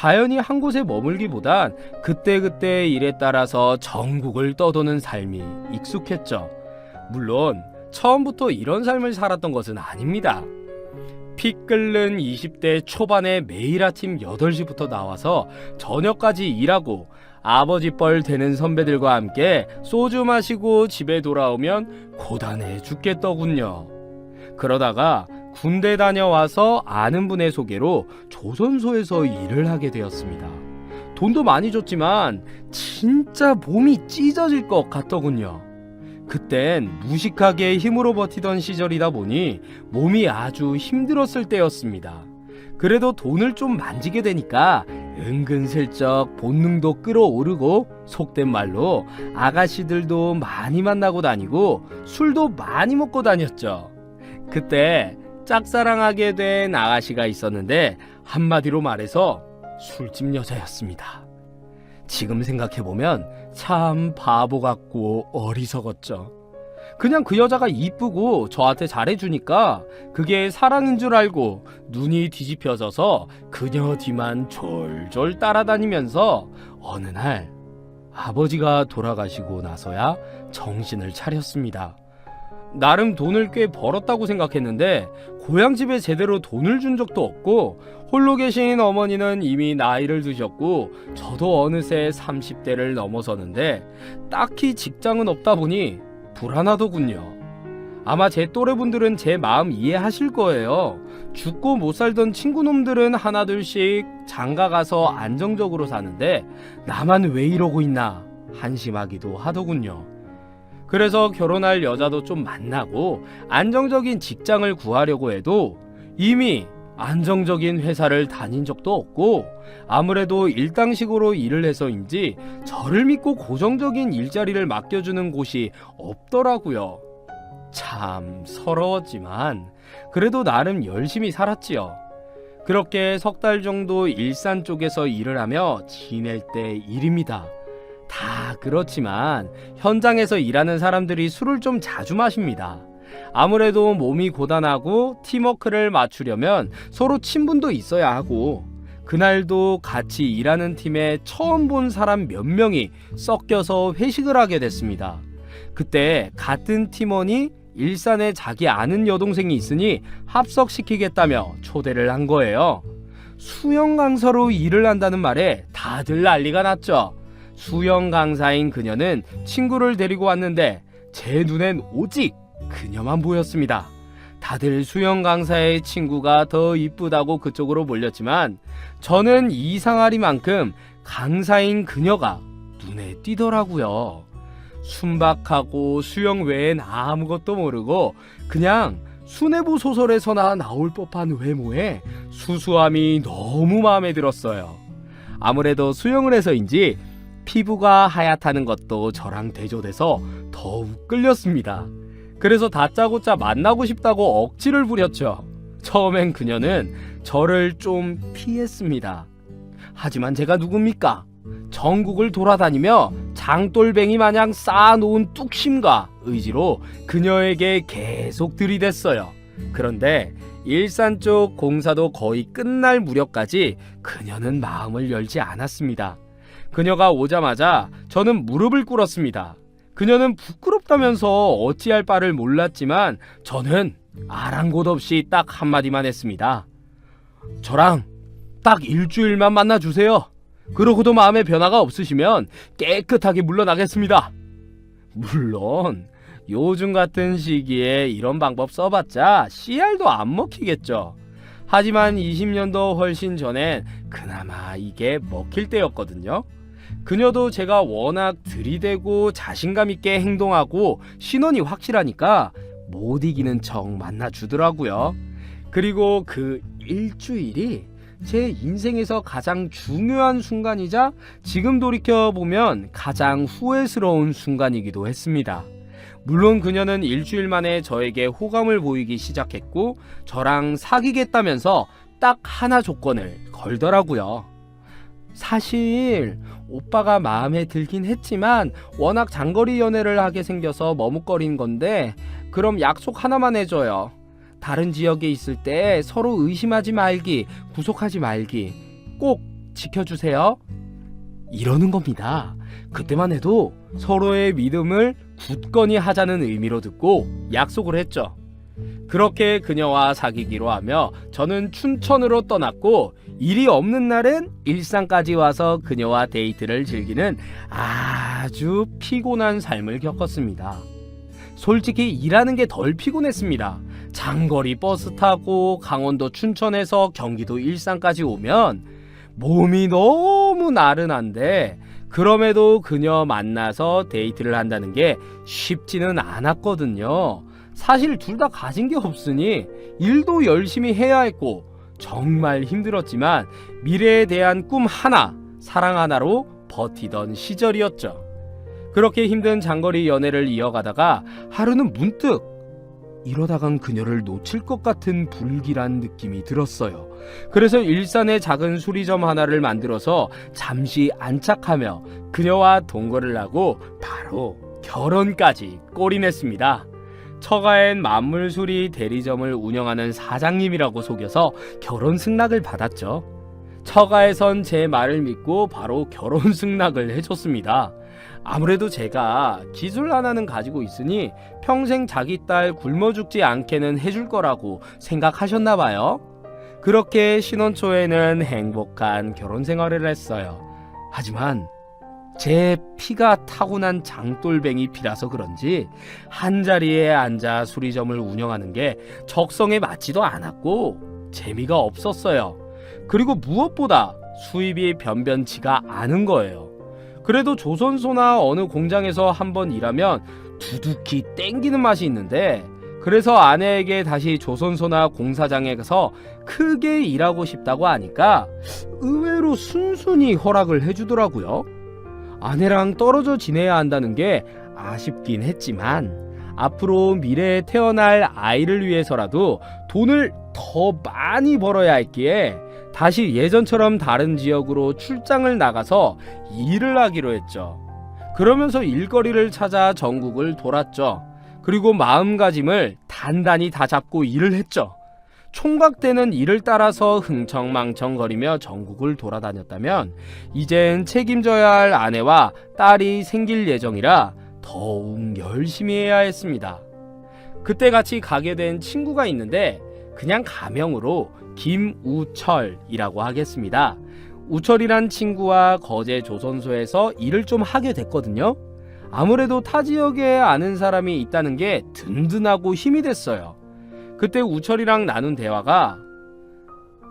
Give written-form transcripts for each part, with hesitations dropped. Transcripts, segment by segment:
가연히 한 곳에 머물기보단 그때그때 일에 따라서 전국을 떠도는 삶이 익숙했죠. 물론 처음부터 이런 삶을 살았던 것은 아닙니다. 피 끓는 20대 초반에 매일 아침 8시부터 나와서 저녁까지 일하고 아버지 뻘 되는 선배들과 함께 소주 마시고 집에 돌아오면 고단해 죽겠더군요. 그러다가 군대 다녀와서 아는 분의 소개로 조선소에서 일을 하게 되었습니다. 돈도 많이 줬지만 진짜 몸이 찢어질 것 같더군요. 그땐 무식하게 힘으로 버티던 시절이다 보니 몸이 아주 힘들었을 때였습니다. 그래도 돈을 좀 만지게 되니까 은근슬쩍 본능도 끌어오르고 속된 말로 아가씨들도 많이 만나고 다니고 술도 많이 먹고 다녔죠. 그때 짝사랑하게 된 아가씨가 있었는데 한마디로 말해서 술집 여자였습니다. 지금 생각해보면 참 바보 같고 어리석었죠. 그냥 그 여자가 이쁘고 저한테 잘해주니까 그게 사랑인 줄 알고 눈이 뒤집혀져서 그녀 뒤만 졸졸 따라다니면서 어느 날 아버지가 돌아가시고 나서야 정신을 차렸습니다. 나름 돈을 꽤 벌었다고 생각했는데 고향집에 제대로 돈을 준 적도 없고 홀로 계신 어머니는 이미 나이를 드셨고 저도 어느새 30대를 넘어서는데 딱히 직장은 없다 보니 불안하더군요. 아마 제 또래분들은 제 마음 이해하실 거예요. 죽고 못 살던 친구놈들은 하나둘씩 장가가서 안정적으로 사는데 나만 왜 이러고 있나 한심하기도 하더군요. 그래서 결혼할 여자도 좀 만나고 안정적인 직장을 구하려고 해도 이미 안정적인 회사를 다닌 적도 없고 아무래도 일당식으로 일을 해서인지 저를 믿고 고정적인 일자리를 맡겨주는 곳이 없더라고요. 참 서러웠지만 그래도 나름 열심히 살았지요. 그렇게 석 달 정도 일산 쪽에서 일을 하며 지낼 때 일입니다. 다 그렇지만 현장에서 일하는 사람들이 술을 좀 자주 마십니다. 아무래도 몸이 고단하고 팀워크를 맞추려면 서로 친분도 있어야 하고 그날도 같이 일하는 팀에 처음 본 사람 몇 명이 섞여서 회식을 하게 됐습니다. 그때 같은 팀원이 일산에 자기 아는 여동생이 있으니 합석시키겠다며 초대를 한 거예요. 수영 강사로 일을 한다는 말에 다들 난리가 났죠. 수영 강사인 그녀는 친구를 데리고 왔는데 제 눈엔 오직 그녀만 보였습니다. 다들 수영 강사의 친구가 더 이쁘다고 그쪽으로 몰렸지만 저는 이상하리만큼 강사인 그녀가 눈에 띄더라고요. 순박하고 수영 외엔 아무것도 모르고 그냥 수뇌부 소설에서나 나올 법한 외모에 수수함이 너무 마음에 들었어요. 아무래도 수영을 해서인지 피부가 하얗다는 것도 저랑 대조돼서 더욱 끌렸습니다. 그래서 다짜고짜 만나고 싶다고 억지를 부렸죠. 처음엔 그녀는 저를 좀 피했습니다. 하지만 제가 누굽니까? 전국을 돌아다니며 장돌뱅이 마냥 쌓아놓은 뚝심과 의지로 그녀에게 계속 들이댔어요. 그런데 일산 쪽 공사도 거의 끝날 무렵까지 그녀는 마음을 열지 않았습니다. 그녀가 오자마자 저는 무릎을 꿇었습니다. 그녀는 부끄럽다면서 어찌할 바를 몰랐지만 저는 아랑곳 없이 딱 한마디만 했습니다. 저랑 딱 일주일만 만나주세요. 그러고도 마음에 변화가 없으시면 깨끗하게 물러나겠습니다. 물론 요즘 같은 시기에 이런 방법 써봤자 씨알도 안 먹히겠죠. 하지만 20년도 훨씬 전엔 그나마 이게 먹힐 때였거든요. 그녀도 제가 워낙 들이대고 자신감 있게 행동하고 신원이 확실하니까 못 이기는 척 만나주더라고요. 그리고 그 일주일이 제 인생에서 가장 중요한 순간이자 지금 돌이켜보면 가장 후회스러운 순간이기도 했습니다. 물론 그녀는 일주일 만에 저에게 호감을 보이기 시작했고 저랑 사귀겠다면서 딱 하나 조건을 걸더라고요. 사실 오빠가 마음에 들긴 했지만 워낙 장거리 연애를 하게 생겨서 머뭇거린 건데 그럼 약속 하나만 해줘요. 다른 지역에 있을 때 서로 의심하지 말기, 구속하지 말기, 꼭 지켜주세요. 이러는 겁니다. 그때만 해도 서로의 믿음을 굳건히 하자는 의미로 듣고 약속을 했죠. 그렇게 그녀와 사귀기로 하며 저는 춘천으로 떠났고, 일이 없는 날은 일산까지 와서 그녀와 데이트를 즐기는 아주 피곤한 삶을 겪었습니다. 솔직히 일하는 게 덜 피곤했습니다. 장거리 버스 타고 강원도 춘천에서 경기도 일산까지 오면 몸이 너무 나른한데, 그럼에도 그녀 만나서 데이트를 한다는 게 쉽지는 않았거든요. 사실 둘 다 가진 게 없으니 일도 열심히 해야 했고 정말 힘들었지만 미래에 대한 꿈 하나, 사랑 하나로 버티던 시절이었죠. 그렇게 힘든 장거리 연애를 이어가다가 하루는 문득 이러다간 그녀를 놓칠 것 같은 불길한 느낌이 들었어요. 그래서 일산에 작은 수리점 하나를 만들어서 잠시 안착하며 그녀와 동거를 하고 바로 결혼까지 골인했습니다. 처가엔 만물수리 대리점을 운영하는 사장님이라고 속여서 결혼 승낙을 받았죠. 처가에선 제 말을 믿고 바로 결혼 승낙을 해줬습니다. 아무래도 제가 기술 하나는 가지고 있으니 평생 자기 딸 굶어 죽지 않게는 해줄 거라고 생각하셨나 봐요. 그렇게 신혼 초에는 행복한 결혼 생활을 했어요. 하지만 제 피가 타고난 장돌뱅이 피라서 그런지 한자리에 앉아 수리점을 운영하는 게 적성에 맞지도 않았고 재미가 없었어요. 그리고 무엇보다 수입이 변변치가 않은 거예요. 그래도 조선소나 어느 공장에서 한번 일하면 두둑히 땡기는 맛이 있는데, 그래서 아내에게 다시 조선소나 공사장에 가서 크게 일하고 싶다고 하니까 의외로 순순히 허락을 해주더라고요. 아내랑 떨어져 지내야 한다는 게 아쉽긴 했지만 앞으로 미래에 태어날 아이를 위해서라도 돈을 더 많이 벌어야 했기에 다시 예전처럼 다른 지역으로 출장을 나가서 일을 하기로 했죠. 그러면서 일거리를 찾아 전국을 돌았죠. 그리고 마음가짐을 단단히 다잡고 일을 했죠. 총각되는 일을 따라서 흥청망청거리며 전국을 돌아다녔다면 이젠 책임져야 할 아내와 딸이 생길 예정이라 더욱 열심히 해야 했습니다. 그때 같이 가게 된 친구가 있는데 그냥 가명으로 김우철이라고 하겠습니다. 우철이란 친구와 거제 조선소에서 일을 좀 하게 됐거든요. 아무래도 타 지역에 아는 사람이 있다는 게 든든하고 힘이 됐어요. 그때 우철이랑 나눈 대화가,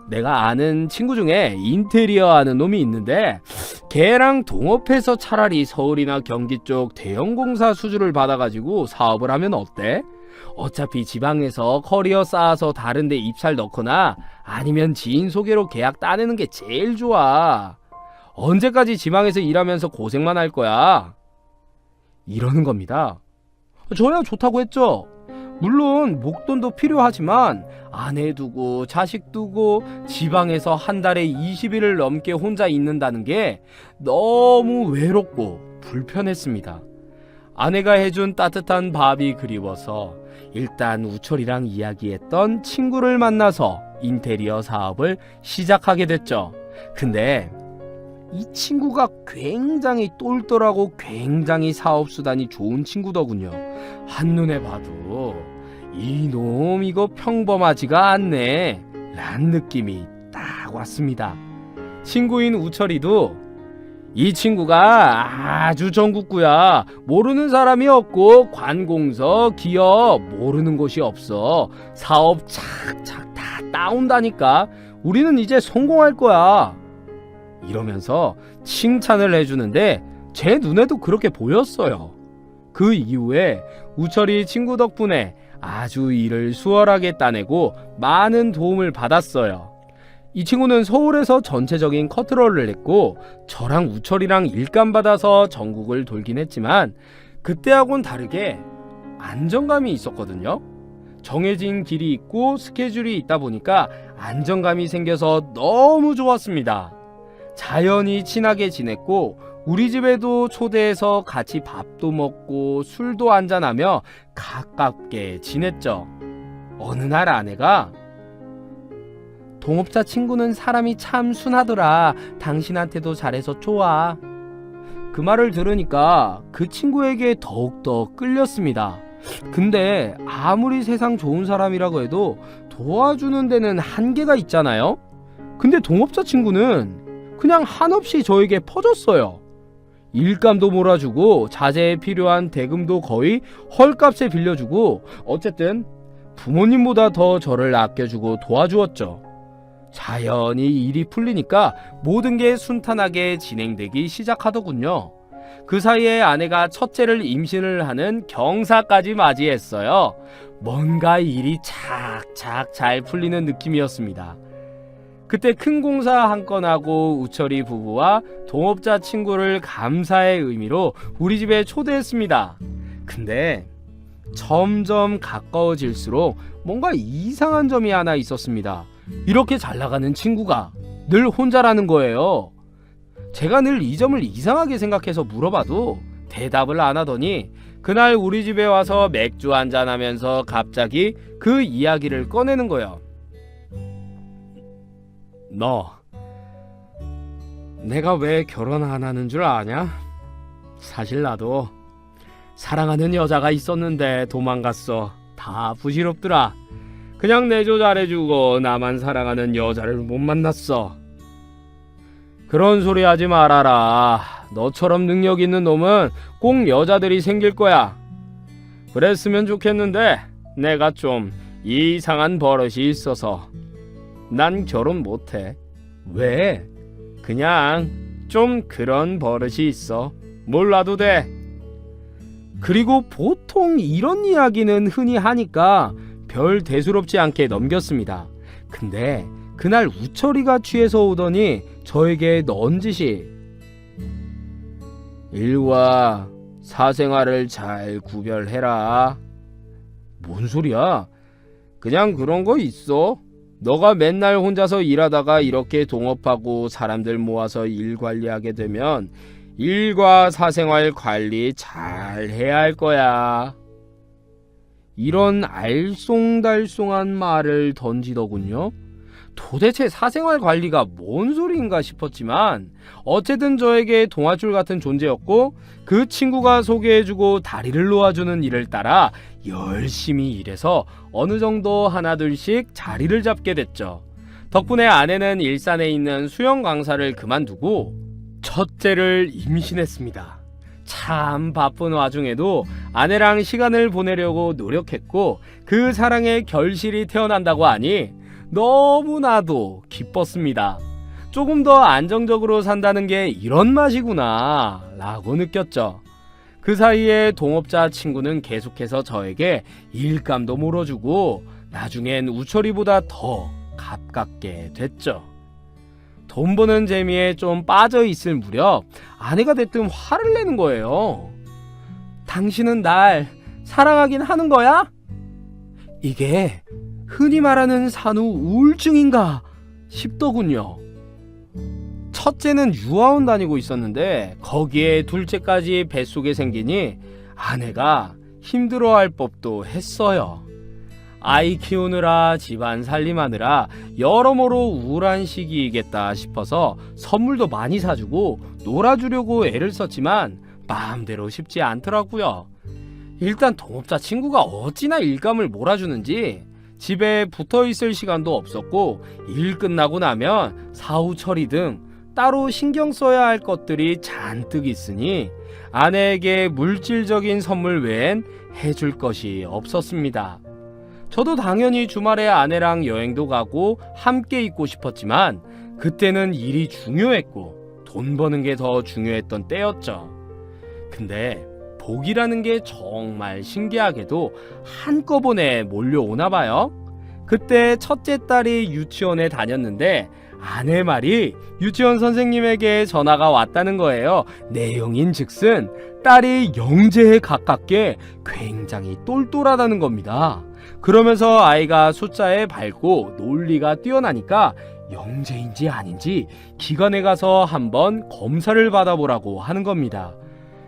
내가 아는 친구 중에 인테리어 하는 놈이 있는데 걔랑 동업해서 차라리 서울이나 경기 쪽 대형 공사 수주를 받아가지고 사업을 하면 어때? 어차피 지방에서 커리어 쌓아서 다른 데 입찰 넣거나 아니면 지인 소개로 계약 따내는 게 제일 좋아. 언제까지 지방에서 일하면서 고생만 할 거야? 이러는 겁니다. 저야 좋다고 했죠. 물론 목돈도 필요하지만 아내 두고 자식 두고 지방에서 한 달에 20일을 넘게 혼자 있는다는 게 너무 외롭고 불편했습니다. 아내가 해준 따뜻한 밥이 그리워서 일단 우철이랑 이야기했던 친구를 만나서 인테리어 사업을 시작하게 됐죠. 근데 이 친구가 굉장히 똘똘하고 굉장히 사업수단이 좋은 친구더군요. 한눈에 봐도 이놈 이거 평범하지가 않네 라는 느낌이 딱 왔습니다. 친구인 우철이도 이 친구가 아주 전국구야. 모르는 사람이 없고 관공서, 기업 모르는 곳이 없어. 사업 착착 다 따온다니까. 우리는 이제 성공할 거야. 이러면서 칭찬을 해주는데 제 눈에도 그렇게 보였어요. 그 이후에 우철이 친구 덕분에 아주 일을 수월하게 따내고 많은 도움을 받았어요. 이 친구는 서울에서 전체적인 컨트롤을 했고 저랑 우철이랑 일감 받아서 전국을 돌긴 했지만 그때하고는 다르게 안정감이 있었거든요. 정해진 길이 있고 스케줄이 있다 보니까 안정감이 생겨서 너무 좋았습니다. 자연히 친하게 지냈고 우리 집에도 초대해서 같이 밥도 먹고 술도 한잔하며 가깝게 지냈죠. 어느 날 아내가 동업자 친구는 사람이 참 순하더라. 당신한테도 잘해서 좋아. 그 말을 들으니까 그 친구에게 더욱더 끌렸습니다. 근데 아무리 세상 좋은 사람이라고 해도 도와주는 데는 한계가 있잖아요. 근데 동업자 친구는 그냥 한없이 저에게 퍼줬어요. 일감도 몰아주고 자재에 필요한 대금도 거의 헐값에 빌려주고, 어쨌든 부모님보다 더 저를 아껴주고 도와주었죠. 자연히 일이 풀리니까 모든 게 순탄하게 진행되기 시작하더군요. 그 사이에 아내가 첫째를 임신을 하는 경사까지 맞이했어요. 뭔가 일이 착착 잘 풀리는 느낌이었습니다. 그때 큰 공사 한 건 하고 우철이 부부와 동업자 친구를 감사의 의미로 우리 집에 초대했습니다. 근데 점점 가까워질수록 뭔가 이상한 점이 하나 있었습니다. 이렇게 잘 나가는 친구가 늘 혼자라는 거예요. 제가 늘 이 점을 이상하게 생각해서 물어봐도 대답을 안 하더니 그날 우리 집에 와서 맥주 한잔 하면서 갑자기 그 이야기를 꺼내는 거예요. 너 내가 왜 결혼 안 하는 줄 아냐? 사실 나도 사랑하는 여자가 있었는데 도망갔어. 다 부질없더라. 그냥 내조 잘해주고 나만 사랑하는 여자를 못 만났어. 그런 소리 하지 말아라. 너처럼 능력 있는 놈은 꼭 여자들이 생길 거야. 그랬으면 좋겠는데 내가 좀 이상한 버릇이 있어서 난 결혼 못해. 왜? 그냥 좀 그런 버릇이 있어. 몰라도 돼. 그리고 보통 이런 이야기는 흔히 하니까 별 대수롭지 않게 넘겼습니다. 근데 그날 우철이가 취해서 오더니 저에게 넌지시 일과 사생활을 잘 구별해라. 뭔 소리야? 그냥 그런 거 있어. 너가 맨날 혼자서 일하다가 이렇게 동업하고 사람들 모아서 일 관리하게 되면 일과 사생활 관리 잘 해야 할 거야. 이런 알쏭달쏭한 말을 던지더군요. 도대체 사생활 관리가 뭔 소리인가 싶었지만 어쨌든 저에게 동아줄 같은 존재였고, 그 친구가 소개해주고 다리를 놓아주는 일을 따라 열심히 일해서 어느 정도 하나둘씩 자리를 잡게 됐죠. 덕분에 아내는 일산에 있는 수영 강사를 그만두고 첫째를 임신했습니다. 참 바쁜 와중에도 아내랑 시간을 보내려고 노력했고, 그 사랑에 결실이 태어난다고 하니 너무나도 기뻤습니다. 조금 더 안정적으로 산다는 게 이런 맛이구나 라고 느꼈죠. 그 사이에 동업자 친구는 계속해서 저에게 일감도 몰아주고 나중엔 우철이보다 더 가깝게 됐죠. 돈 버는 재미에 좀 빠져 있을 무렵 아내가 대뜸 화를 내는 거예요. 당신은 날 사랑하긴 하는 거야? 이게 흔히 말하는 산후 우울증인가 싶더군요. 첫째는 유아원 다니고 있었는데 거기에 둘째까지 뱃속에 생기니 아내가 힘들어할 법도 했어요. 아이 키우느라 집안 살림하느라 여러모로 우울한 시기이겠다 싶어서 선물도 많이 사주고 놀아주려고 애를 썼지만 마음대로 쉽지 않더라고요. 일단 동업자 친구가 어찌나 일감을 몰아주는지 집에 붙어있을 시간도 없었고, 일 끝나고 나면 사후 처리 등 따로 신경 써야 할 것들이 잔뜩 있으니 아내에게 물질적인 선물 외엔 해줄 것이 없었습니다. 저도 당연히 주말에 아내랑 여행도 가고 함께 있고 싶었지만 그때는 일이 중요했고 돈 버는 게 더 중요했던 때였죠. 근데 복이라는 게 정말 신기하게도 한꺼번에 몰려오나 봐요. 그때 첫째 딸이 유치원에 다녔는데 아내 말이 유치원 선생님에게 전화가 왔다는 거예요. 내용인 즉슨 딸이 영재에 가깝게 굉장히 똘똘하다는 겁니다. 그러면서 아이가 숫자에 밝고 논리가 뛰어나니까 영재인지 아닌지 기관에 가서 한번 검사를 받아보라고 하는 겁니다.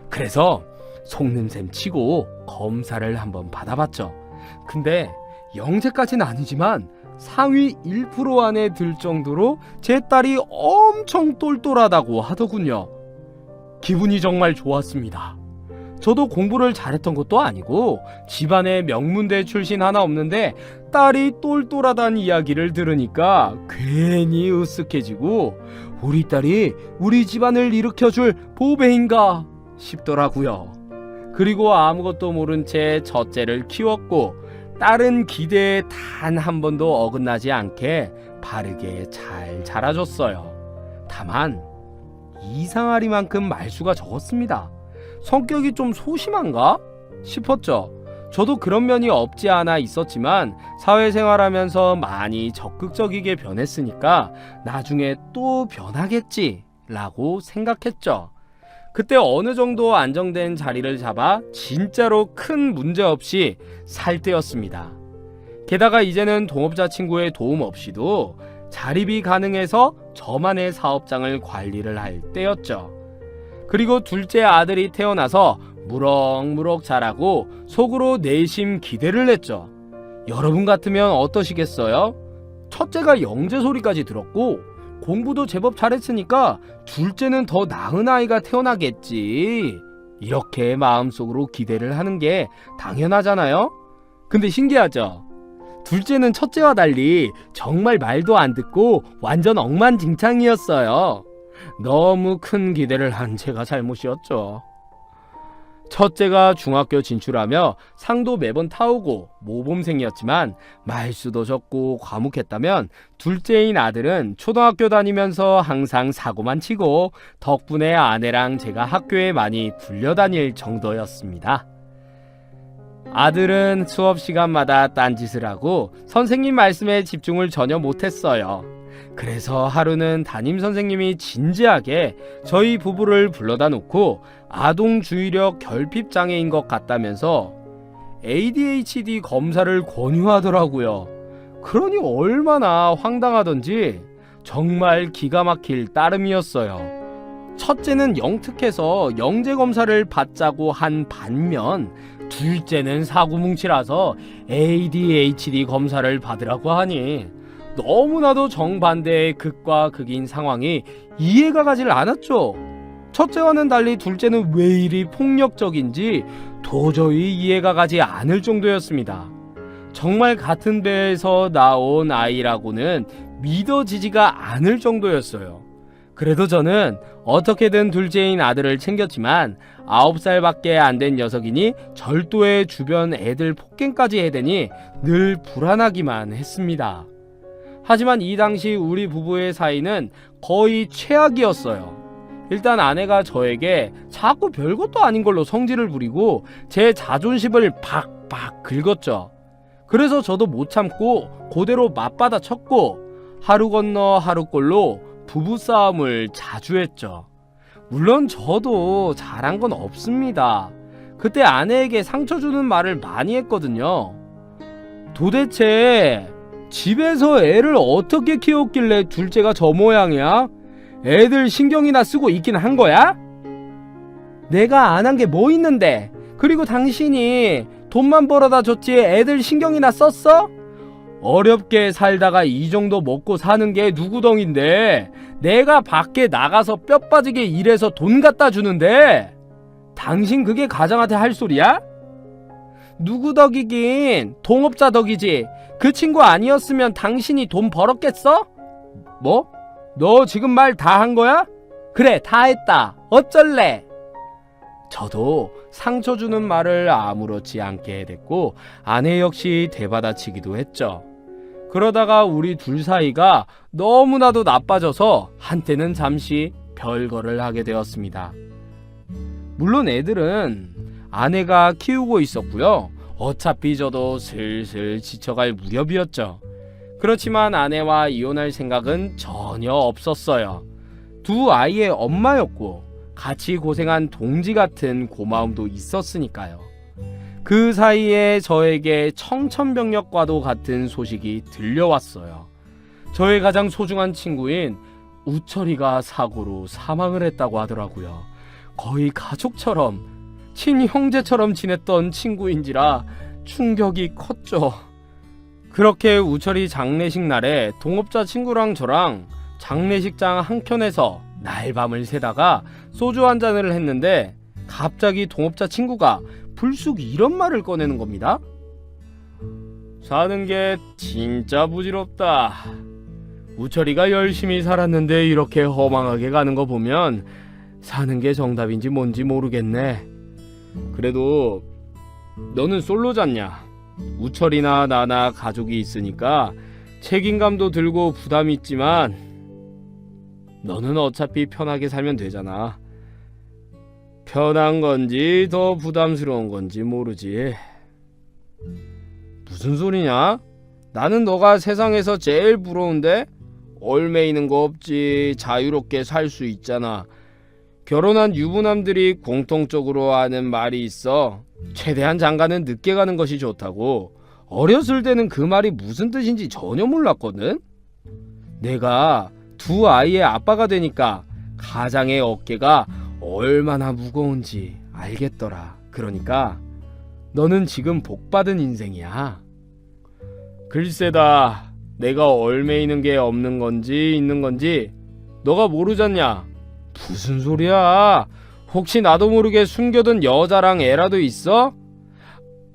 그래서 속는셈 치고 검사를 한번 받아봤죠. 근데 영재까지는 아니지만 상위 1% 안에 들 정도로 제 딸이 엄청 똘똘하다고 하더군요. 기분이 정말 좋았습니다. 저도 공부를 잘했던 것도 아니고 집안에 명문대 출신 하나 없는데 딸이 똘똘하다는 이야기를 들으니까 괜히 으쓱해지고 우리 딸이 우리 집안을 일으켜줄 보배인가 싶더라고요. 그리고 아무것도 모른 채 첫째를 키웠고 딸은 기대에 단 한 번도 어긋나지 않게 바르게 잘 자라줬어요. 다만 이상하리만큼 말수가 적었습니다. 성격이 좀 소심한가 싶었죠. 저도 그런 면이 없지 않아 있었지만 사회생활하면서 많이 적극적이게 변했으니까 나중에 또 변하겠지 라고 생각했죠. 그때 어느 정도 안정된 자리를 잡아 진짜로 큰 문제 없이 살 때였습니다. 게다가 이제는 동업자 친구의 도움 없이도 자립이 가능해서 저만의 사업장을 관리를 할 때였죠. 그리고 둘째 아들이 태어나서 무럭무럭 자라고 속으로 내심 기대를 했죠. 여러분 같으면 어떠시겠어요? 첫째가 영재 소리까지 들었고 공부도 제법 잘했으니까 둘째는 더 나은 아이가 태어나겠지. 이렇게 마음속으로 기대를 하는 게 당연하잖아요? 근데 신기하죠? 둘째는 첫째와 달리 정말 말도 안 듣고 완전 엉망진창이었어요. 너무 큰 기대를 한 제가 잘못이었죠. 첫째가 중학교 진출하며 상도 매번 타오고 모범생이었지만 말수도 적고 과묵했다면 둘째인 아들은 초등학교 다니면서 항상 사고만 치고 덕분에 아내랑 제가 학교에 많이 불려다닐 정도였습니다. 아들은 수업 시간마다 딴짓을 하고 선생님 말씀에 집중을 전혀 못했어요. 그래서 하루는 담임 선생님이 진지하게 저희 부부를 불러다 놓고 아동 주의력 결핍 장애인 것 같다면서 ADHD 검사를 권유하더라고요. 그러니 얼마나 황당하던지 정말 기가 막힐 따름이었어요. 첫째는 영특해서 영재 검사를 받자고 한 반면 둘째는 사고뭉치라서 ADHD 검사를 받으라고 하니 너무나도 정반대의 극과 극인 상황이 이해가 가질 않았죠. 첫째와는 달리 둘째는 왜 이리 폭력적인지 도저히 이해가 가지 않을 정도였습니다. 정말 같은 배에서 나온 아이라고는 믿어지지가 않을 정도였어요. 그래도 저는 어떻게든 둘째인 아들을 챙겼지만 9살밖에 안 된 녀석이니 절도에 주변 애들 폭행까지 해대니 늘 불안하기만 했습니다. 하지만 이 당시 우리 부부의 사이는 거의 최악이었어요. 일단 아내가 저에게 자꾸 별것도 아닌 걸로 성질을 부리고 제 자존심을 박박 긁었죠. 그래서 저도 못 참고 그대로 맞받아 쳤고 하루 건너 하루꼴로 부부싸움을 자주 했죠. 물론 저도 잘한 건 없습니다. 그때 아내에게 상처 주는 말을 많이 했거든요. 도대체 집에서 애를 어떻게 키웠길래 둘째가 저 모양이야? 애들 신경이나 쓰고 있긴 한 거야? 내가 안 한 게 뭐 있는데? 그리고 당신이 돈만 벌어다 줬지 애들 신경이나 썼어? 어렵게 살다가 이 정도 먹고 사는 게 누구 덩인데 내가 밖에 나가서 뼈 빠지게 일해서 돈 갖다 주는데 당신 그게 가장한테 할 소리야? 누구 덕이긴 동업자 덕이지. 그 친구 아니었으면 당신이 돈 벌었겠어? 뭐? 너 지금 말 다 한 거야? 그래, 다 했다. 어쩔래? 저도 상처 주는 말을 아무렇지 않게 됐고 아내 역시 대받아치기도 했죠. 그러다가 우리 둘 사이가 너무나도 나빠져서 한때는 잠시 별거를 하게 되었습니다. 물론 애들은 아내가 키우고 있었고요. 어차피 저도 슬슬 지쳐갈 무렵이었죠. 그렇지만 아내와 이혼할 생각은 전혀 없었어요. 두 아이의 엄마였고 같이 고생한 동지 같은 고마움도 있었으니까요. 그 사이에 저에게 청천벽력과도 같은 소식이 들려왔어요. 저의 가장 소중한 친구인 우철이가 사고로 사망을 했다고 하더라고요. 거의 가족처럼, 친형제처럼 지냈던 친구인지라 충격이 컸죠. 그렇게 우철이 장례식 날에 동업자 친구랑 저랑 장례식장 한켠에서 날밤을 새다가 소주 한 잔을 했는데 갑자기 동업자 친구가 불쑥 이런 말을 꺼내는 겁니다. 사는 게 진짜 부질없다. 우철이가 열심히 살았는데 이렇게 허망하게 가는 거 보면 사는 게 정답인지 뭔지 모르겠네. 그래도 너는 솔로잖냐. 우철이나 나나 가족이 있으니까 책임감도 들고 부담이 있지만 너는 어차피 편하게 살면 되잖아. 편한 건지 더 부담스러운 건지 모르지. 무슨 소리냐? 나는 너가 세상에서 제일 부러운데? 얽매이는 거 없지. 자유롭게 살 수 있잖아. 결혼한 유부남들이 공통적으로 하는 말이 있어. 최대한 장가는 늦게 가는 것이 좋다고. 어렸을 때는 그 말이 무슨 뜻인지 전혀 몰랐거든. 내가 두 아이의 아빠가 되니까 가장의 어깨가 얼마나 무거운지 알겠더라. 그러니까 너는 지금 복받은 인생이야. 글쎄다. 내가 얽매이는 게 없는 건지 있는 건지 너가 모르잖냐. 무슨 소리야. 혹시 나도 모르게 숨겨둔 여자랑 애라도 있어?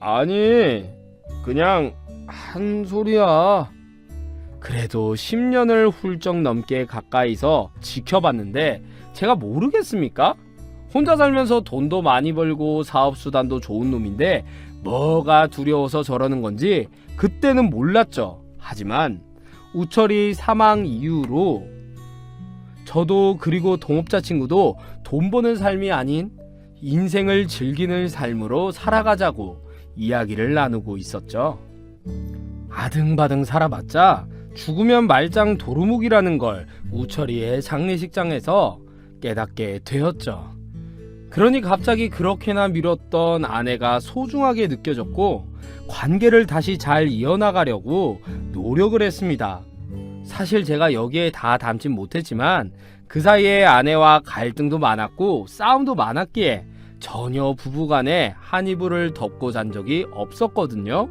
아니, 그냥 한 소리야. 그래도 10년을 훌쩍 넘게 가까이서 지켜봤는데 제가 모르겠습니까? 혼자 살면서 돈도 많이 벌고 사업수단도 좋은 놈인데 뭐가 두려워서 저러는 건지 그때는 몰랐죠. 하지만 우철이 사망 이후로 저도 그리고 동업자 친구도 돈 버는 삶이 아닌 인생을 즐기는 삶으로 살아가자고 이야기를 나누고 있었죠. 아등바등 살아봤자 죽으면 말짱 도루묵이라는 걸 우철이의 장례식장에서 깨닫게 되었죠. 그러니 갑자기 그렇게나 미뤘던 아내가 소중하게 느껴졌고 관계를 다시 잘 이어나가려고 노력을 했습니다. 사실 제가 여기에 다 담진 못했지만 그 사이에 아내와 갈등도 많았고 싸움도 많았기에 전혀 부부간에 한 이불을 덮고 잔 적이 없었거든요.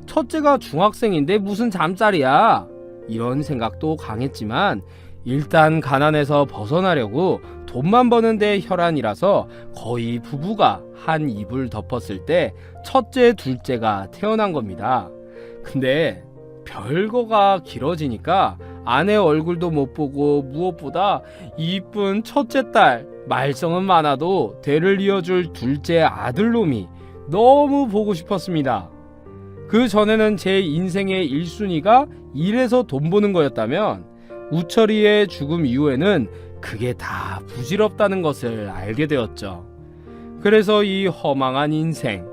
첫째가 중학생인데 무슨 잠자리야. 이런 생각도 강했지만 일단 가난해서 벗어나려고 돈만 버는데 혈안이라서 거의 부부가 한 이불 덮었을 때 첫째, 둘째가 태어난 겁니다. 근데 별거가 길어지니까 아내 얼굴도 못 보고 무엇보다 이쁜 첫째 딸, 말썽은 많아도 대를 이어줄 둘째 아들놈이 너무 보고 싶었습니다. 그 전에는 제 인생의 1순위가 일해서 돈 버는 거였다면 우철이의 죽음 이후에는 그게 다 부질없다는 것을 알게 되었죠. 그래서 이 허망한 인생,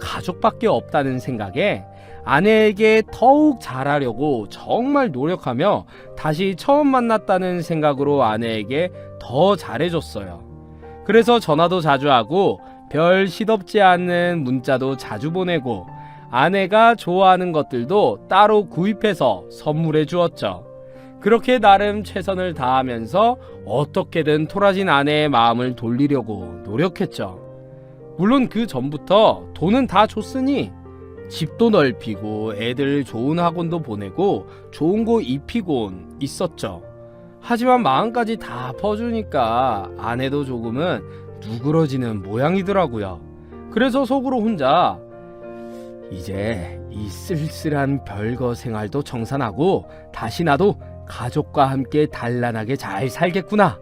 가족밖에 없다는 생각에 아내에게 더욱 잘하려고 정말 노력하며 다시 처음 만났다는 생각으로 아내에게 더 잘해줬어요. 그래서 전화도 자주 하고 별 시덥지 않은 문자도 자주 보내고 아내가 좋아하는 것들도 따로 구입해서 선물해 주었죠. 그렇게 나름 최선을 다하면서 어떻게든 토라진 아내의 마음을 돌리려고 노력했죠. 물론 그 전부터 돈은 다 줬으니 집도 넓히고 애들 좋은 학원도 보내고 좋은 거 입히곤 있었죠. 하지만 마음까지 다 퍼주니까 아내도 조금은 누그러지는 모양이더라고요. 그래서 속으로 혼자 이제 이 쓸쓸한 별거 생활도 청산하고 다시 나도 가족과 함께 단란하게 잘 살겠구나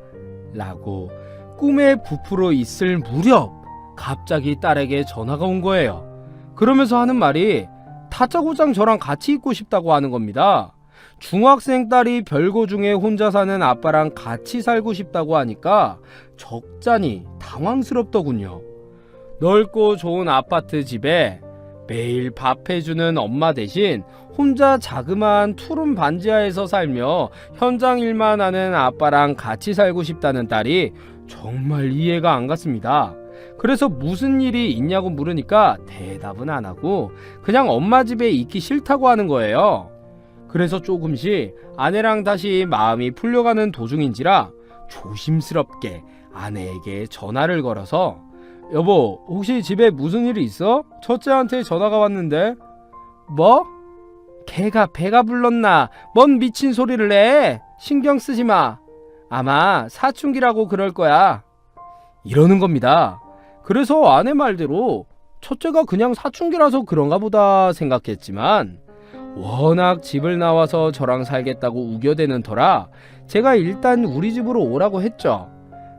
라고 꿈에 부풀어 있을 무렵 갑자기 딸에게 전화가 온 거예요. 그러면서 하는 말이 다짜고짜 저랑 같이 있고 싶다고 하는 겁니다. 중학생 딸이 별거 중에 혼자 사는 아빠랑 같이 살고 싶다고 하니까 적잖이 당황스럽더군요. 넓고 좋은 아파트 집에 매일 밥 해주는 엄마 대신 혼자 자그마한 투룸 반지하에서 살며 현장 일만 하는 아빠랑 같이 살고 싶다는 딸이 정말 이해가 안 갔습니다. 그래서 무슨 일이 있냐고 물으니까 대답은 안 하고 그냥 엄마 집에 있기 싫다고 하는 거예요. 그래서 조금씩 아내랑 다시 마음이 풀려가는 도중인지라 조심스럽게 아내에게 전화를 걸어서 여보, 혹시 집에 무슨 일이 있어? 첫째한테 전화가 왔는데. 뭐? 배가 불렀나? 뭔 미친 소리를 해? 신경 쓰지 마. 아마 사춘기라고 그럴 거야. 이러는 겁니다. 그래서 아내 말대로 첫째가 그냥 사춘기라서 그런가 보다 생각했지만 워낙 집을 나와서 저랑 살겠다고 우겨대는 터라 제가 일단 우리 집으로 오라고 했죠.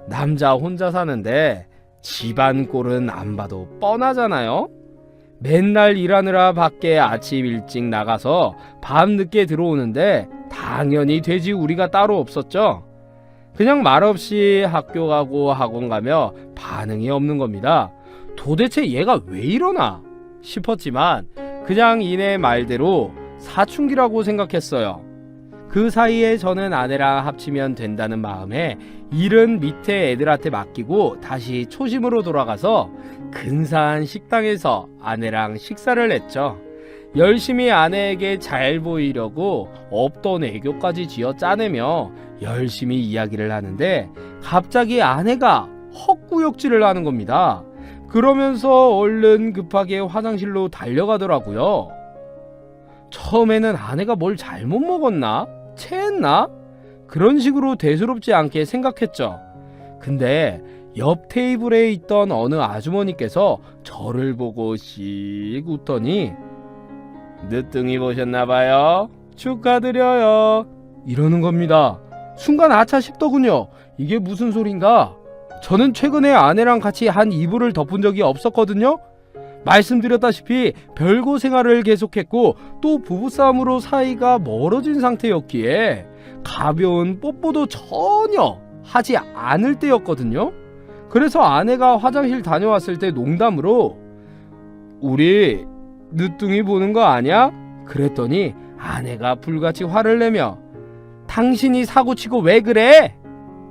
남자 혼자 사는데 집안 꼴은 안 봐도 뻔하잖아요. 맨날 일하느라 밖에 아침 일찍 나가서 밤 늦게 들어오는데 당연히 돼지 우리가 따로 없었죠. 그냥 말없이 학교 가고 학원 가며 반응이 없는 겁니다. 도대체 얘가 왜 이러나 싶었지만 그냥 이내 말대로 사춘기라고 생각했어요. 그 사이에 저는 아내랑 합치면 된다는 마음에 일은 밑에 애들한테 맡기고 다시 초심으로 돌아가서 근사한 식당에서 아내랑 식사를 했죠. 열심히 아내에게 잘 보이려고 없던 애교까지 쥐어 짜내며 열심히 이야기를 하는데 갑자기 아내가 헛구역질을 하는 겁니다. 그러면서 얼른 급하게 화장실로 달려가더라고요. 처음에는 아내가 뭘 잘못 먹었나? 체했나? 그런 식으로 대수롭지 않게 생각했죠. 근데 옆 테이블에 있던 어느 아주머니께서 저를 보고 씩 웃더니 늦둥이 보셨나봐요. 축하드려요. 이러는 겁니다. 순간 아차 싶더군요. 이게 무슨 소린가? 저는 최근에 아내랑 같이 한 이불을 덮은 적이 없었거든요. 말씀드렸다시피 별거 생활을 계속했고 또 부부싸움으로 사이가 멀어진 상태였기에 가벼운 뽀뽀도 전혀 하지 않을 때였거든요. 그래서 아내가 화장실 다녀왔을 때 농담으로 우리 늦둥이 보는 거 아냐? 그랬더니 아내가 불같이 화를 내며 당신이 사고치고 왜 그래?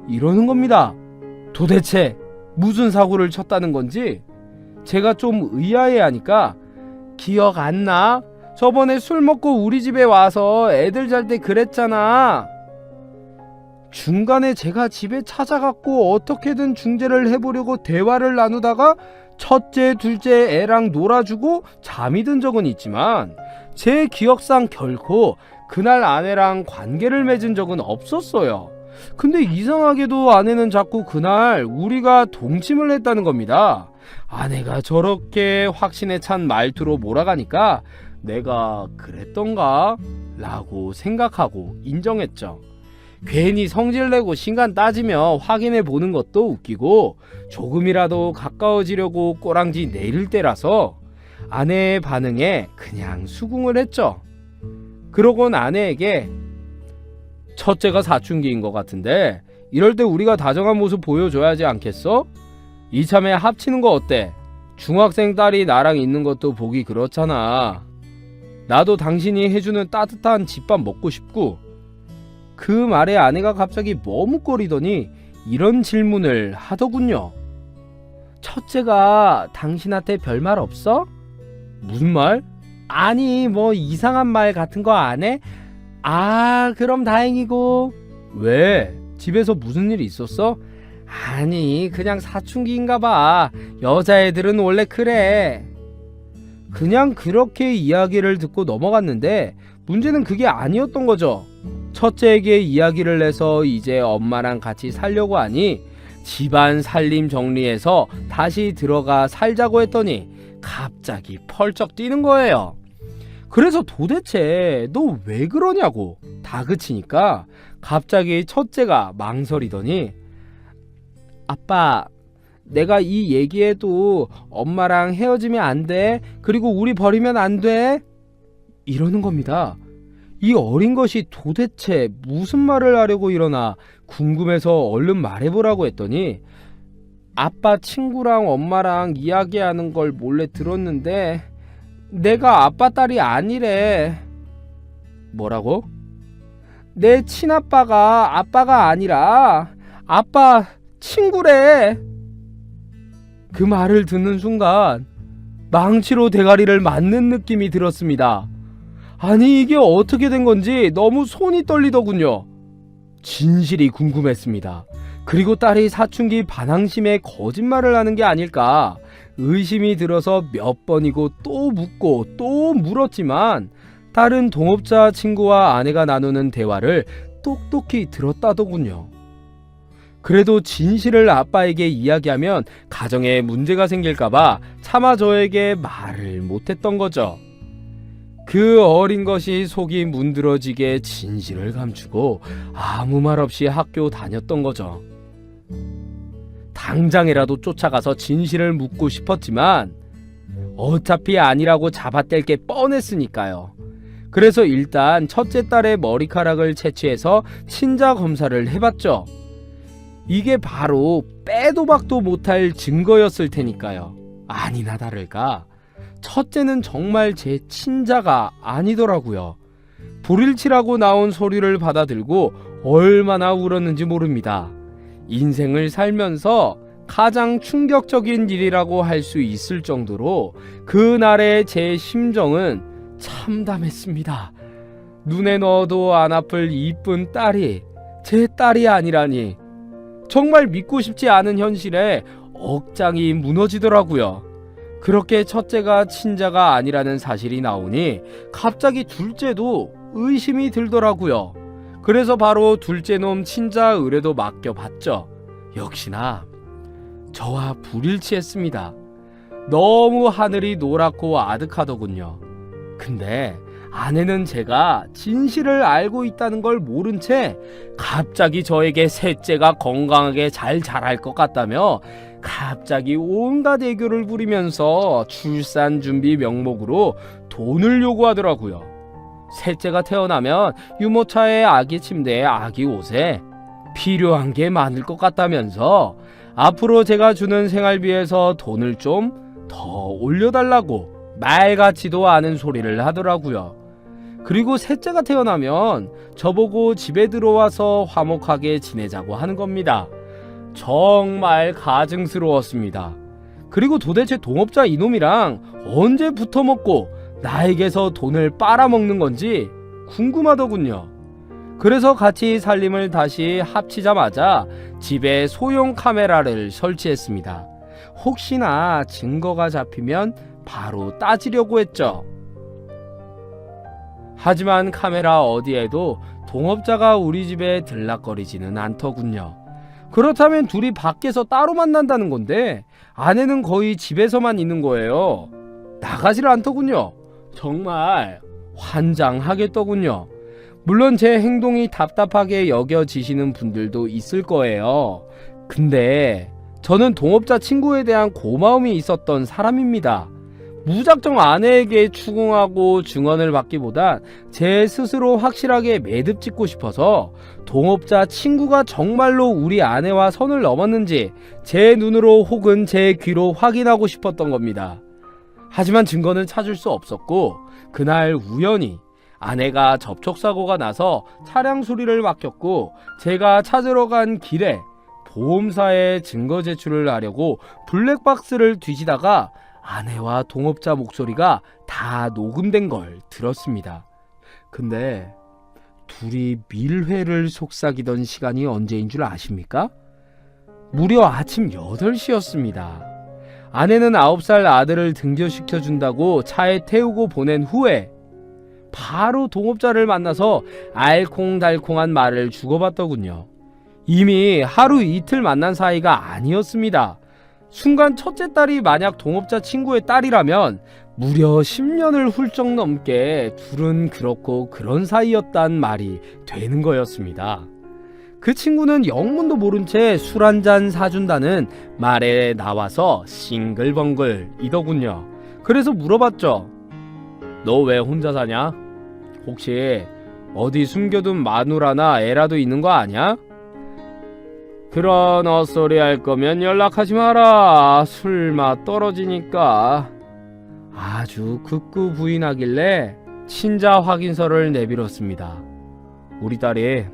이러는 겁니다. 도대체 무슨 사고를 쳤다는 건지 제가 좀 의아해하니까 기억 안 나? 저번에 술 먹고 우리 집에 와서 애들 잘 때 그랬잖아. 중간에 제가 집에 찾아갔고 어떻게든 중재를 해보려고 대화를 나누다가 첫째, 둘째 애랑 놀아주고 잠이 든 적은 있지만 제 기억상 결코 그날 아내랑 관계를 맺은 적은 없었어요. 근데 이상하게도 아내는 자꾸 그날 우리가 동침을 했다는 겁니다. 아내가 저렇게 확신에 찬 말투로 몰아가니까 내가 그랬던가? 라고 생각하고 인정했죠. 괜히 성질내고 시간 따지며 확인해 보는 것도 웃기고 조금이라도 가까워지려고 꼬랑지 내릴 때라서 아내의 반응에 그냥 수긍을 했죠. 그러곤 아내에게 첫째가 사춘기인 것 같은데 이럴 때 우리가 다정한 모습 보여줘야지 않겠어? 이참에 합치는 거 어때? 중학생 딸이 나랑 있는 것도 보기 그렇잖아. 나도 당신이 해주는 따뜻한 집밥 먹고 싶고. 그 말에 아내가 갑자기 머뭇거리더니 이런 질문을 하더군요. 첫째가 당신한테 별말 없어? 무슨 말? 아니 뭐 이상한 말 같은 거 안 해? 아 그럼 다행이고. 왜? 집에서 무슨 일 있었어? 아니 그냥 사춘기인가 봐. 여자애들은 원래 그래. 그냥 그렇게 이야기를 듣고 넘어갔는데 문제는 그게 아니었던 거죠. 첫째에게 이야기를 해서 이제 엄마랑 같이 살려고 하니 집안 살림 정리해서 다시 들어가 살자고 했더니 갑자기 펄쩍 뛰는 거예요. 그래서 도대체 너 왜 그러냐고 다그치니까 갑자기 첫째가 망설이더니 아빠 내가 이 얘기해도 엄마랑 헤어지면 안 돼. 그리고 우리 버리면 안 돼. 이러는 겁니다. 이 어린 것이 도대체 무슨 말을 하려고 이러나 궁금해서 얼른 말해보라고 했더니 아빠 친구랑 엄마랑 이야기하는 걸 몰래 들었는데 내가 아빠 딸이 아니래. 뭐라고? 내 친아빠가 아빠가 아니라 아빠 친구래. 그 말을 듣는 순간 망치로 대가리를 맞는 느낌이 들었습니다. 아니 이게 어떻게 된 건지 너무 손이 떨리더군요. 진실이 궁금했습니다. 그리고 딸이 사춘기 반항심에 거짓말을 하는 게 아닐까 의심이 들어서 몇 번이고 또 묻고 또 물었지만 다른 동업자 친구와 아내가 나누는 대화를 똑똑히 들었다더군요. 그래도 진실을 아빠에게 이야기하면 가정에 문제가 생길까봐 차마 저에게 말을 못했던 거죠. 그 어린 것이 속이 문드러지게 진실을 감추고 아무 말 없이 학교 다녔던 거죠. 당장이라도 쫓아가서 진실을 묻고 싶었지만 어차피 아니라고 잡아뗄 게 뻔했으니까요. 그래서 일단 첫째 딸의 머리카락을 채취해서 친자 검사를 해봤죠. 이게 바로 빼도 박도 못할 증거였을 테니까요. 아니나 다를까 첫째는 정말 제 친자가 아니더라고요. 불일치라고 나온 소리를 받아들고 얼마나 울었는지 모릅니다. 인생을 살면서 가장 충격적인 일이라고 할 수 있을 정도로 그날의 제 심정은 참담했습니다. 눈에 넣어도 안 아플 이쁜 딸이 제 딸이 아니라니, 정말 믿고 싶지 않은 현실에 억장이 무너지더라고요. 그렇게 첫째가 친자가 아니라는 사실이 나오니 갑자기 둘째도 의심이 들더라고요. 그래서 바로 둘째 놈 친자 의뢰도 맡겨봤죠. 역시나 저와 불일치했습니다. 너무 하늘이 노랗고 아득하더군요. 근데 아내는 제가 진실을 알고 있다는 걸 모른 채 갑자기 저에게 셋째가 건강하게 잘 자랄 것 같다며 갑자기 온갖 애교를 부리면서 출산 준비 명목으로 돈을 요구하더라고요. 셋째가 태어나면 유모차에 아기 침대에 아기 옷에 필요한 게 많을 것 같다면서 앞으로 제가 주는 생활비에서 돈을 좀 더 올려달라고 말 같지도 않은 소리를 하더라고요. 그리고 셋째가 태어나면 저보고 집에 들어와서 화목하게 지내자고 하는 겁니다. 정말 가증스러웠습니다. 그리고 도대체 동업자 이놈이랑 언제 붙어먹고 나에게서 돈을 빨아먹는 건지 궁금하더군요. 그래서 같이 살림을 다시 합치자마자 집에 소형 카메라를 설치했습니다. 혹시나 증거가 잡히면 바로 따지려고 했죠. 하지만 카메라 어디에도 동업자가 우리 집에 들락거리지는 않더군요. 그렇다면 둘이 밖에서 따로 만난다는 건데 아내는 거의 집에서만 있는 거예요. 나가질 않더군요. 정말 환장하겠더군요. 물론 제 행동이 답답하게 여겨지시는 분들도 있을 거예요. 근데 저는 동업자 친구에 대한 고마움이 있었던 사람입니다. 무작정 아내에게 추궁하고 증언을 받기보단 제 스스로 확실하게 매듭 짓고 싶어서 동업자 친구가 정말로 우리 아내와 선을 넘었는지 제 눈으로 혹은 제 귀로 확인하고 싶었던 겁니다. 하지만 증거는 찾을 수 없었고 그날 우연히 아내가 접촉사고가 나서 차량 수리를 맡겼고 제가 찾으러 간 길에 보험사에 증거 제출을 하려고 블랙박스를 뒤지다가 아내와 동업자 목소리가 다 녹음된 걸 들었습니다. 근데 둘이 밀회를 속삭이던 시간이 언제인 줄 아십니까? 무려 아침 8시였습니다. 아내는 9살 아들을 등교시켜준다고 차에 태우고 보낸 후에 바로 동업자를 만나서 알콩달콩한 말을 주고받더군요. 이미 하루 이틀 만난 사이가 아니었습니다. 순간 첫째 딸이 만약 동업자 친구의 딸이라면 무려 10년을 훌쩍 넘게 둘은 그렇고 그런 사이였단 말이 되는 거였습니다. 그 친구는 영문도 모른 채 술 한잔 사준다는 말에 나와서 싱글벙글이더군요. 그래서 물어봤죠. 너 왜 혼자 사냐? 혹시 어디 숨겨둔 마누라나 애라도 있는 거 아냐? 그런 헛소리 할 거면 연락하지 마라. 술맛 떨어지니까. 아주 극구 부인하길래 친자 확인서를 내밀었습니다. 우리 딸이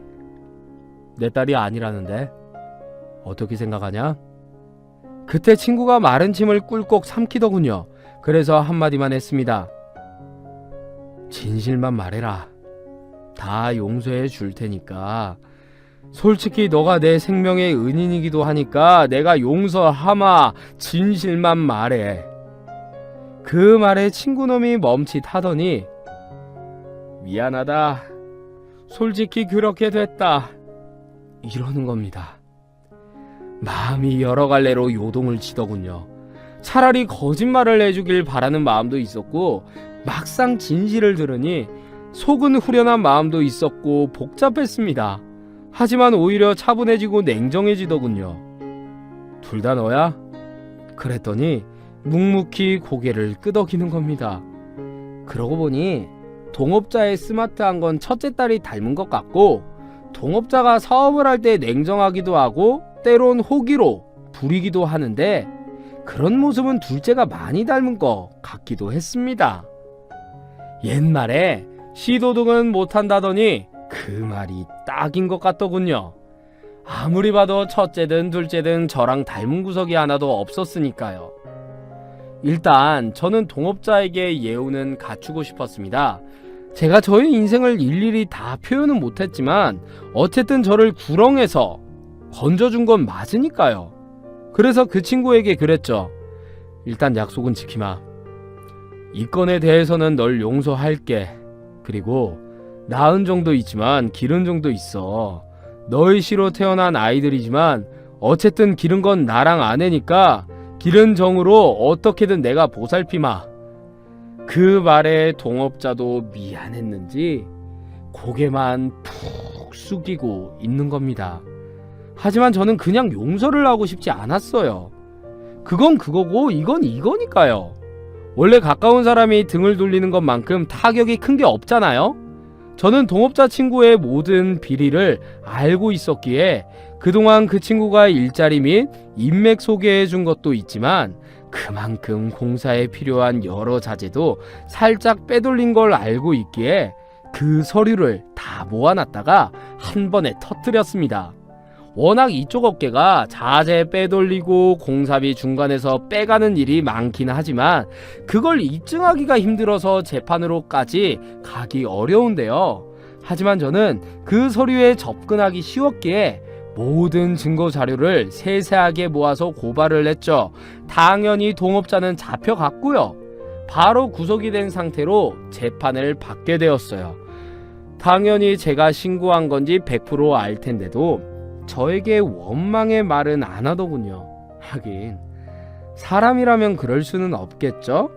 내 딸이 아니라는데 어떻게 생각하냐? 그때 친구가 마른 침을 꿀꺽 삼키더군요. 그래서 한마디만 했습니다. 진실만 말해라. 다 용서해 줄 테니까. 솔직히 너가 내 생명의 은인이기도 하니까 내가 용서하마. 진실만 말해. 그 말에 친구놈이 멈칫하더니 미안하다. 솔직히 그렇게 됐다. 이러는 겁니다. 마음이 여러 갈래로 요동을 치더군요. 차라리 거짓말을 해주길 바라는 마음도 있었고, 막상 진실을 들으니 속은 후련한 마음도 있었고 복잡했습니다. 하지만 오히려 차분해지고 냉정해지더군요. 둘 다 너야? 그랬더니 묵묵히 고개를 끄덕이는 겁니다. 그러고 보니 동업자의 스마트한 건 첫째 딸이 닮은 것 같고, 동업자가 사업을 할 때 냉정하기도 하고 때론 호기로 부리기도 하는데, 그런 모습은 둘째가 많이 닮은 것 같기도 했습니다. 옛말에 시도등은 못한다더니 그 말이 딱인 것 같더군요. 아무리 봐도 첫째든 둘째든 저랑 닮은 구석이 하나도 없었으니까요. 일단 저는 동업자에게 예우는 갖추고 싶었습니다. 제가 저의 인생을 일일이 다 표현은 못했지만 어쨌든 저를 구렁에서 건져준 건 맞으니까요. 그래서 그 친구에게 그랬죠. 일단 약속은 지키마. 이 건에 대해서는 널 용서할게. 그리고 낳은 정도 있지만 기른 정도 있어. 너의 시로 태어난 아이들이지만 어쨌든 기른 건 나랑 아내니까 기른 정으로 어떻게든 내가 보살피마. 그 말에 동업자도 미안했는지 고개만 푹 숙이고 있는 겁니다. 하지만 저는 그냥 용서를 하고 싶지 않았어요. 그건 그거고 이건 이거니까요. 원래 가까운 사람이 등을 돌리는 것만큼 타격이 큰 게 없잖아요. 저는 동업자 친구의 모든 비리를 알고 있었기에 그동안 그 친구가 일자리 및 인맥 소개해 준 것도 있지만, 그만큼 공사에 필요한 여러 자재도 살짝 빼돌린 걸 알고 있기에 그 서류를 다 모아놨다가 한 번에 터뜨렸습니다. 워낙 이쪽 업계가 자재 빼돌리고 공사비 중간에서 빼가는 일이 많긴 하지만 그걸 입증하기가 힘들어서 재판으로까지 가기 어려운데요. 하지만 저는 그 서류에 접근하기 쉬웠기에 모든 증거 자료를 세세하게 모아서 고발을 했죠. 당연히 동업자는 잡혀갔고요. 바로 구속이 된 상태로 재판을 받게 되었어요. 당연히 제가 신고한 건지 100% 알 텐데도 저에게 원망의 말은 안 하더군요. 하긴 사람이라면 그럴 수는 없겠죠?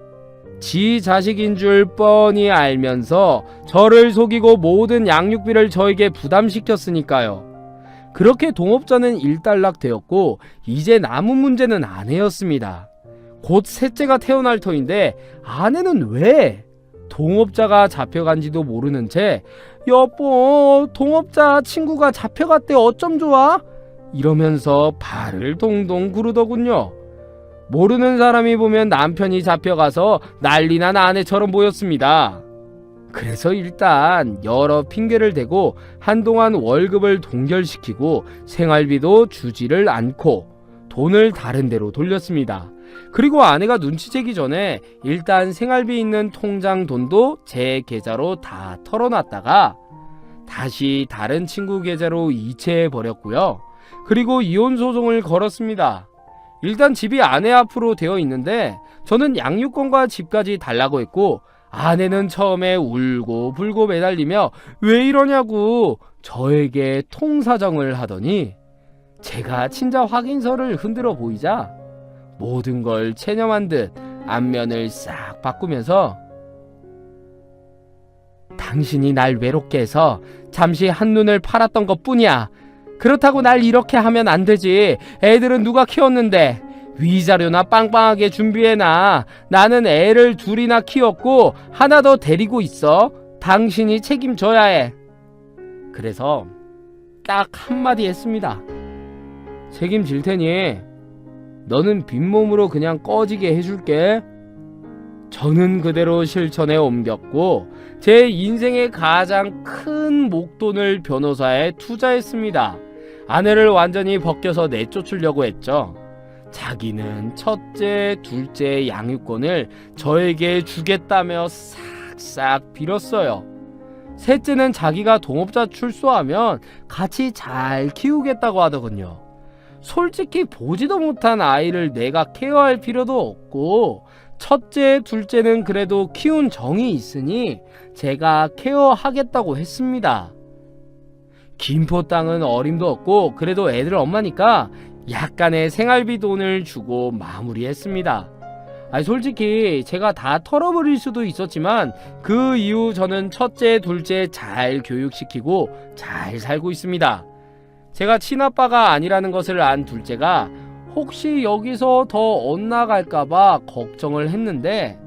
지 자식인 줄 뻔히 알면서 저를 속이고 모든 양육비를 저에게 부담시켰으니까요. 그렇게 동업자는 일단락 되었고 이제 남은 문제는 아내였습니다. 곧 셋째가 태어날 터인데 아내는 왜 동업자가 잡혀간지도 모르는 채 여보, 동업자 친구가 잡혀갔대 어쩜 좋아? 이러면서 발을 동동 구르더군요. 모르는 사람이 보면 남편이 잡혀가서 난리난 아내처럼 보였습니다. 그래서 일단 여러 핑계를 대고 한동안 월급을 동결시키고 생활비도 주지를 않고 돈을 다른 데로 돌렸습니다. 그리고 아내가 눈치채기 전에 일단 생활비 있는 통장 돈도 제 계좌로 다 털어놨다가 다시 다른 친구 계좌로 이체해 버렸고요. 그리고 이혼 소송을 걸었습니다. 일단 집이 아내 앞으로 되어 있는데 저는 양육권과 집까지 달라고 했고, 아내는 처음에 울고 불고 매달리며 왜 이러냐고 저에게 통사정을 하더니 제가 친자 확인서를 흔들어 보이자 모든 걸 체념한 듯 안면을 싹 바꾸면서 당신이 날 외롭게 해서 잠시 한눈을 팔았던 것 뿐이야. 그렇다고 날 이렇게 하면 안 되지. 애들은 누가 키웠는데. 위자료나 빵빵하게 준비해놔. 나는 애를 둘이나 키웠고 하나 더 데리고 있어. 당신이 책임져야 해. 그래서 딱 한마디 했습니다. 책임질 테니 너는 빈몸으로 그냥 꺼지게 해줄게. 저는 그대로 실천에 옮겼고 제 인생의 가장 큰 목돈을 변호사에 투자했습니다. 아내를 완전히 벗겨서 내쫓으려고 했죠. 자기는 첫째, 둘째 양육권을 저에게 주겠다며 싹싹 빌었어요. 셋째는 자기가 동업자 출소하면 같이 잘 키우겠다고 하더군요. 솔직히 보지도 못한 아이를 내가 케어할 필요도 없고 첫째, 둘째는 그래도 키운 정이 있으니 제가 케어하겠다고 했습니다. 김포 땅은 어림도 없고 그래도 애들 엄마니까 약간의 생활비 돈을 주고 마무리했습니다. 솔직히 제가 다 털어버릴 수도 있었지만 그 이후 저는 첫째, 둘째 잘 교육시키고 잘 살고 있습니다. 제가 친아빠가 아니라는 것을 안 둘째가 혹시 여기서 더 엇나갈까봐 걱정을 했는데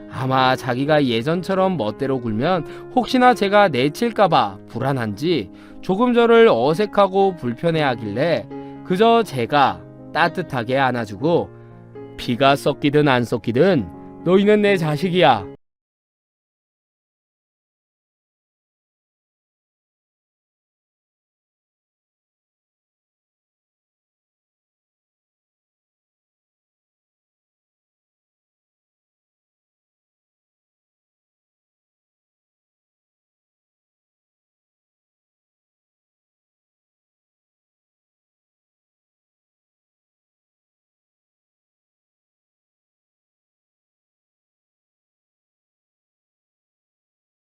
아마 자기가 예전처럼 멋대로 굴면 혹시나 제가 내칠까봐 불안한지 조금 저를 어색하고 불편해하길래 그저 제가 따뜻하게 안아주고 피가 섞이든 안 섞이든 너희는 내 자식이야